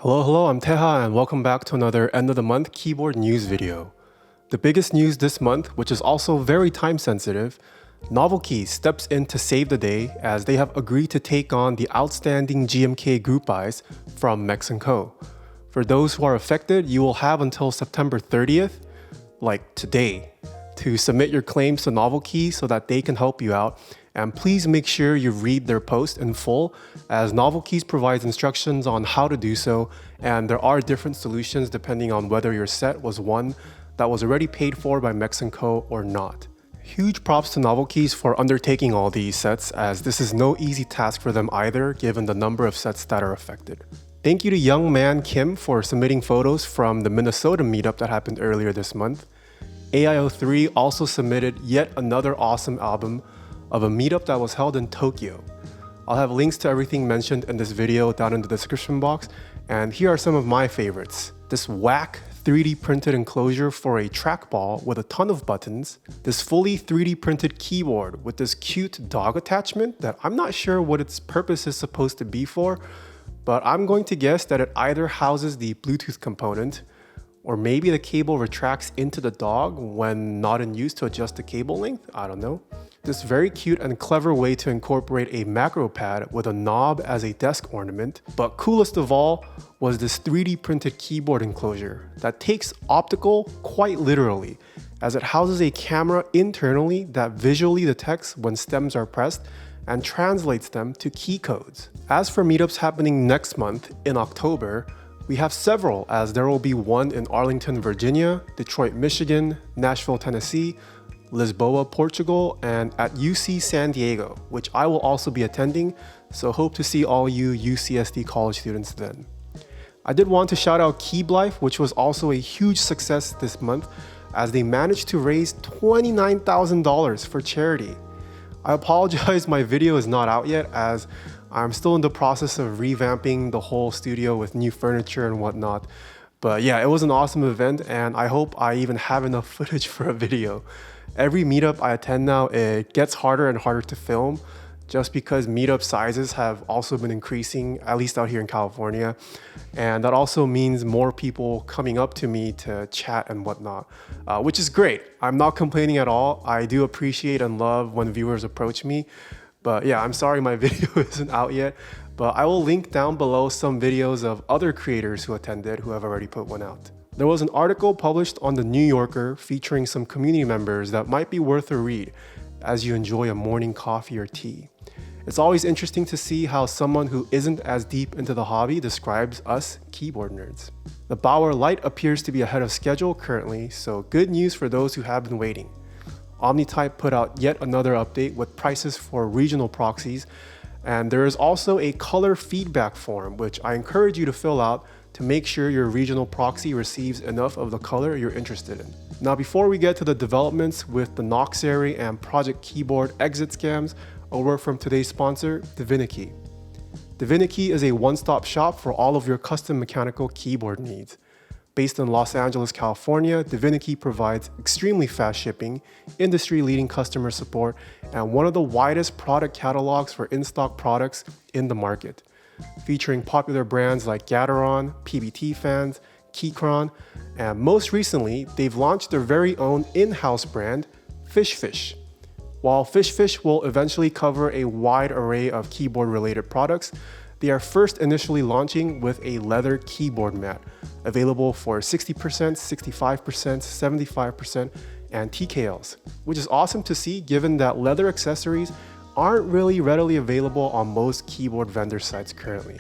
Hello, I'm Taeha and welcome back to another end of the month keyboard news video. The biggest news this month, which is also very time sensitive, NovelKeys steps in to save the day as they have agreed to take on the outstanding GMK group buys from Mex & Co. For those who are affected, you will have until September 30th, like today, to submit your claims to NovelKeys so that they can help you out. And please make sure you read their post in full, as NovelKeys provides instructions on how to do so, and there are different solutions depending on whether your set was one that was already paid for by Mex & Co. or not. Huge props to NovelKeys for undertaking all these sets, as this is no easy task for them either, given the number of sets that are affected. Thank you to young man Kim for submitting photos from the Minnesota meetup that happened earlier this month. AIO3 also submitted yet another awesome album of a meetup that was held in Tokyo. I'll have links to everything mentioned in this video down in the description box, and here are some of my favorites. This whack 3D printed enclosure for a trackball with a ton of buttons, this fully 3D printed keyboard with this cute dog attachment that I'm not sure what its purpose is supposed to be for, but I'm going to guess that it either houses the Bluetooth component, or maybe the cable retracts into the dog when not in use to adjust the cable length, I don't know. This very cute and clever way to incorporate a macro pad with a knob as a desk ornament. But coolest of all was this 3D printed keyboard enclosure that takes optical quite literally, as it houses a camera internally that visually detects when stems are pressed and translates them to key codes. As for meetups happening next month in October, we have several, as there will be one in Arlington, Virginia, Detroit, Michigan, Nashville, Tennessee, Lisboa, Portugal, and at UC San Diego, which I will also be attending, so hope to see all you UCSD college students then. I did want to shout out Keeblife, which was also a huge success this month, as they managed to raise $29,000 for charity. I apologize my video is not out yet, as I'm still in the process of revamping the whole studio with new furniture and whatnot. But yeah, it was an awesome event, and I hope I even have enough footage for a video. Every meetup I attend now, it gets harder and harder to film, just because meetup sizes have also been increasing, at least out here in California. And that also means more people coming up to me to chat and whatnot, which is great. I'm not complaining at all. I do appreciate and love when viewers approach me. But yeah, I'm sorry my video isn't out yet, but I will link down below some videos of other creators who attended who have already put one out. There was an article published on The New Yorker featuring some community members that might be worth a read as you enjoy a morning coffee or tea. It's always interesting to see how someone who isn't as deep into the hobby describes us keyboard nerds. The Bauer Lite appears to be ahead of schedule currently, so good news for those who have been waiting. OmniType put out yet another update with prices for regional proxies, and there is also a color feedback form which I encourage you to fill out to make sure your regional proxy receives enough of the color you're interested in. Now, before we get to the developments with the Noxary and Project Keyboard exit scams, a word from today's sponsor, Divinity. Divinity is a one-stop shop for all of your custom mechanical keyboard needs. Based in Los Angeles, California, Divinity provides extremely fast shipping, industry-leading customer support, and one of the widest product catalogs for in-stock products in the market, featuring popular brands like Gateron, PBT Fans, Keychron, and most recently, they've launched their very own in-house brand, FishFish. While FishFish will eventually cover a wide array of keyboard-related products, they are first initially launching with a leather keyboard mat, available for 60%, 65%, 75%, and TKLs, which is awesome to see given that leather accessories aren't really readily available on most keyboard vendor sites currently.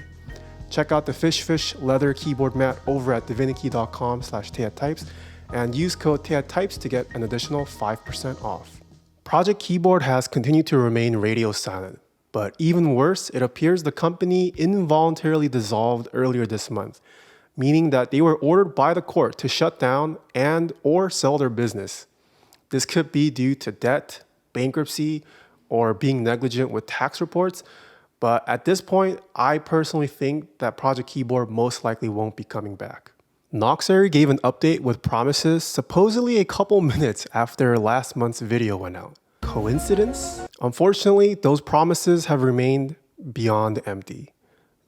Check out the FishFish leather keyboard mat over at divinity.com/TaehaTypes and use code TaehaTypes to get an additional 5% off. Project Keyboard has continued to remain radio silent, but even worse, it appears the company involuntarily dissolved earlier this month, meaning that they were ordered by the court to shut down and or sell their business. This could be due to debt, bankruptcy, or being negligent with tax reports, but at this point, I personally think that Project Keyboard most likely won't be coming back. Noxary gave an update with promises supposedly a couple minutes after last month's video went out. Coincidence? Unfortunately, those promises have remained beyond empty.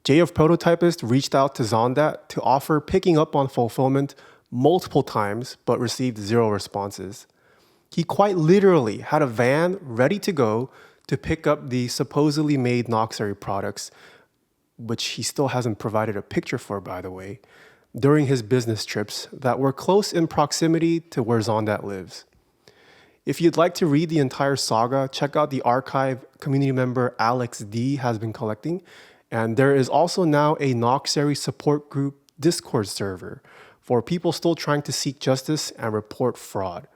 J of Prototypist reached out to Zondat to offer picking up on fulfillment multiple times, but received 0 responses. He quite literally had a van ready to go to pick up the supposedly made Noxary products, which he still hasn't provided a picture for, by the way, during his business trips that were close in proximity to where Zondat lives. If you'd like to read the entire saga, check out the archive community member Alex D has been collecting. And there is also now a Noxary support group Discord server for people still trying to seek justice and report fraud.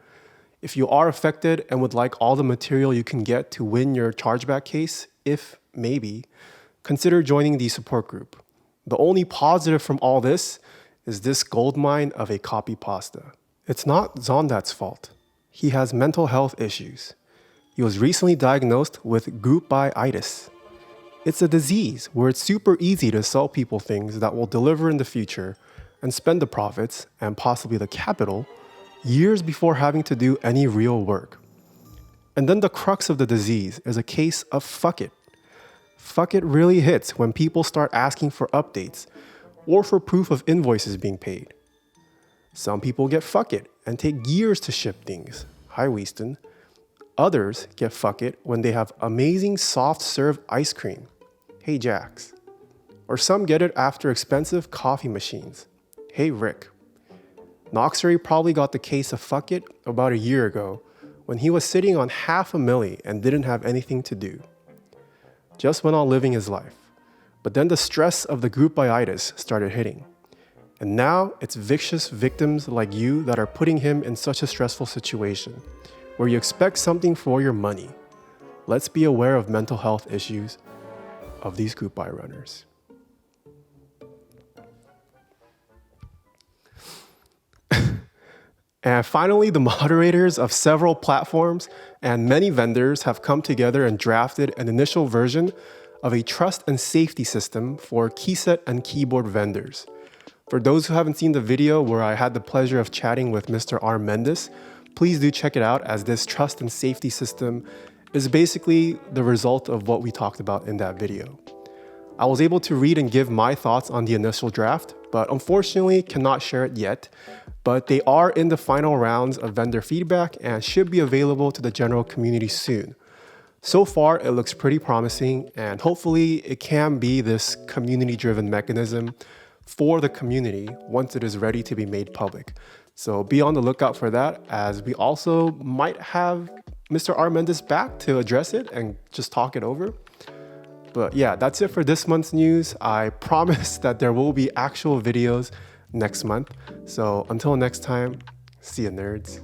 If you are affected and would like all the material you can get to win your chargeback case, if maybe, consider joining the support group. The only positive from all this is this goldmine of a copy pasta. It's not Zondat's fault. He has mental health issues. He was recently diagnosed with group-itis. It's a disease where it's super easy to sell people things that will deliver in the future and spend the profits, and possibly the capital, years before having to do any real work. And then the crux of the disease is a case of fuck it. Fuck it really hits when people start asking for updates or for proof of invoices being paid. Some people get fuck it and take years to ship things. Hi, Wieston. Others get fuck it when they have amazing soft serve ice cream. Hey, Jax. Or some get it after expensive coffee machines. Hey, Rick. Noxary probably got the case of fuck it about a year ago when he was sitting on $500,000 and didn't have anything to do. Just went on living his life. But then the stress of the group-itis started hitting. And now it's vicious victims like you that are putting him in such a stressful situation where you expect something for your money. Let's be aware of mental health issues of these group buy runners. And finally, the moderators of several platforms and many vendors have come together and drafted an initial version of a trust and safety system for keyset and keyboard vendors. For those who haven't seen the video where I had the pleasure of chatting with Mr. R. Mendes, please do check it out, as this trust and safety system is basically the result of what we talked about in that video. I was able to read and give my thoughts on the initial draft, but unfortunately cannot share it yet. But they are in the final rounds of vendor feedback and should be available to the general community soon. So far, it looks pretty promising, and hopefully it can be this community-driven mechanism for the community once it is ready to be made public. So be on the lookout for that, as we also might have Mr. R. Mendes back to address it and just talk it over. But yeah, that's it for this month's news. I promise that there will be actual videos next month. So until next time, see ya, nerds.